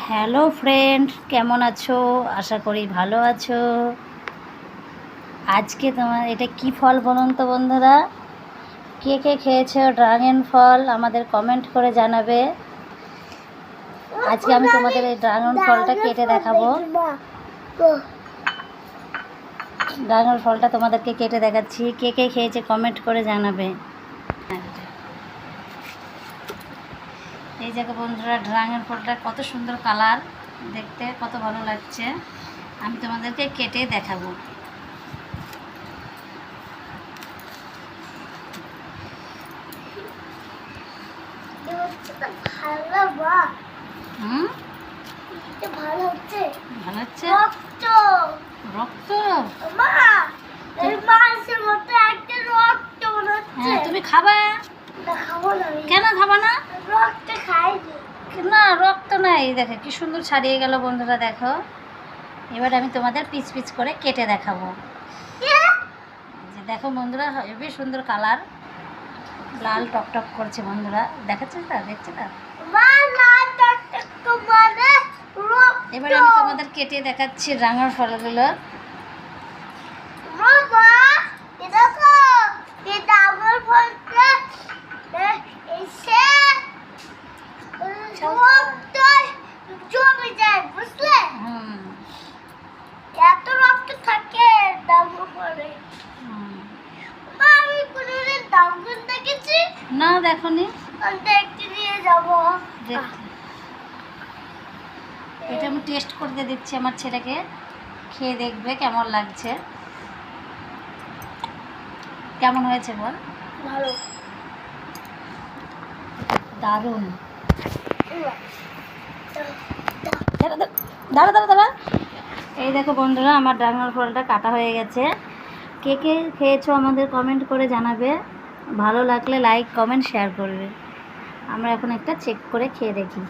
Hello friend, কেমন আছো? আশা করি ভালো আছো। আজকে তোমার এটা কি ফল বলুন তো বন্ধুরা? কে কে খেয়েছো ড্রাগন ফল আমাদের কমেন্ট করে জানাবে। আজকে আমি তোমাদের এই ড্রাগন ফলটা কেটে দেখাবো। ড্রাগন ফলটা তোমাদেরকে কেটে দেখাচ্ছি। কে কে খেয়েছে কমেন্ট করে জানাবে। এই জায়গা বন্ধুরা, ড্রাগন ফলটা কত সুন্দর কালার, দেখতে কত ভালো লাগছে। আমি তোমাদেরকে কেটে দেখাবো। ভালো হচ্ছে। রক্ত? হ্যাঁ, তুমি খাবা? কেন খাবা না? না, রক্ত নাই। দেখো কি সুন্দর ছাড়িয়ে গেল বন্ধুরা, দেখো। এবার আমি তোমাদের পিস পিস করে কেটে দেখাবো। যে দেখো বন্ধুরা, হেবি সুন্দর কালার, লাল টকটক করছে বন্ধুরা, দেখাচ্ছে তা? দেখছে তা? এবার আমি তোমাদের কেটে দেখাচ্ছি ড্রাগন ফলগুলো। এত রক্ত থাকে ডাঙ্গর পরে। আমি কোনোদিন ডাঙ্গর দেখেছি না, দেখোনি? দেখতে নিয়ে যাবো। এটা আমি টেস্ট করতে দিচ্ছি আমার ছেলেকে, খেয়ে দেখবে কেমন লাগছে। কেমন হয়েছে বল? ভালো, দারুণ। দাঁড়া দাঁড়া দাঁড়া। এই দেখো বন্ধুরা, আমার ড্রাগন ফলটা কাটা হয়ে গেছে। কে কে খেয়েছো আমাদের কমেন্ট করে জানাবে। ভালো লাগলে লাইক কমেন্ট শেয়ার করবে। আমরা এখন একটা চেক করে খেয়ে দেখি।